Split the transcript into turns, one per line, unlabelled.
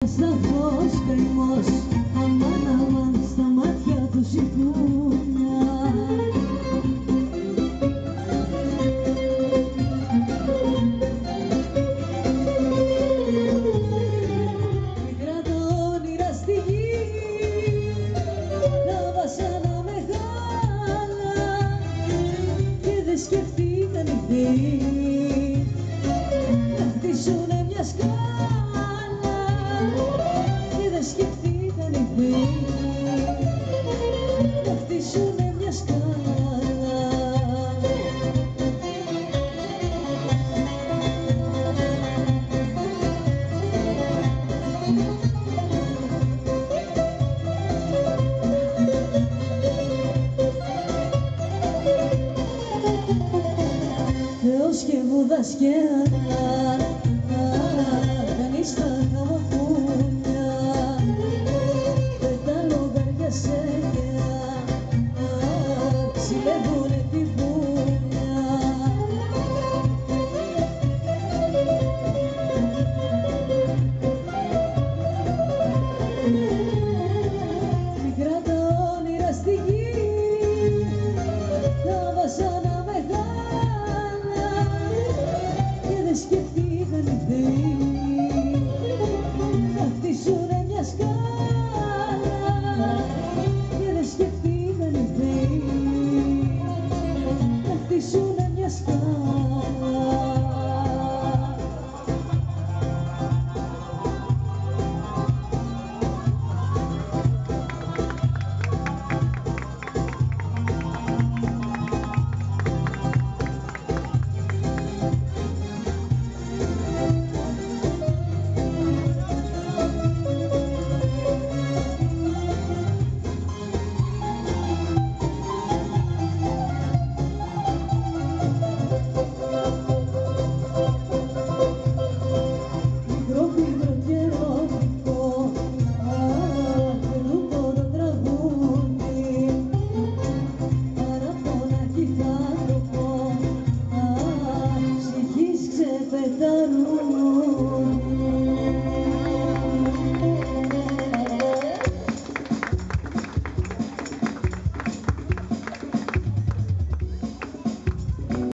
Σαφώς καημός, αμάν αμάν, στα μάτια του σιφούνια. Μικρά τα όνειρα στη γη, τα βασάνα μεγάλα και δεν σκεφτήκαν οι θεοί να χτίσουνε μια σκάλα. Δεν σκεφτήκαν οι θεοί να χτίσουνε μια σκάλα. Θεός και Βούδας και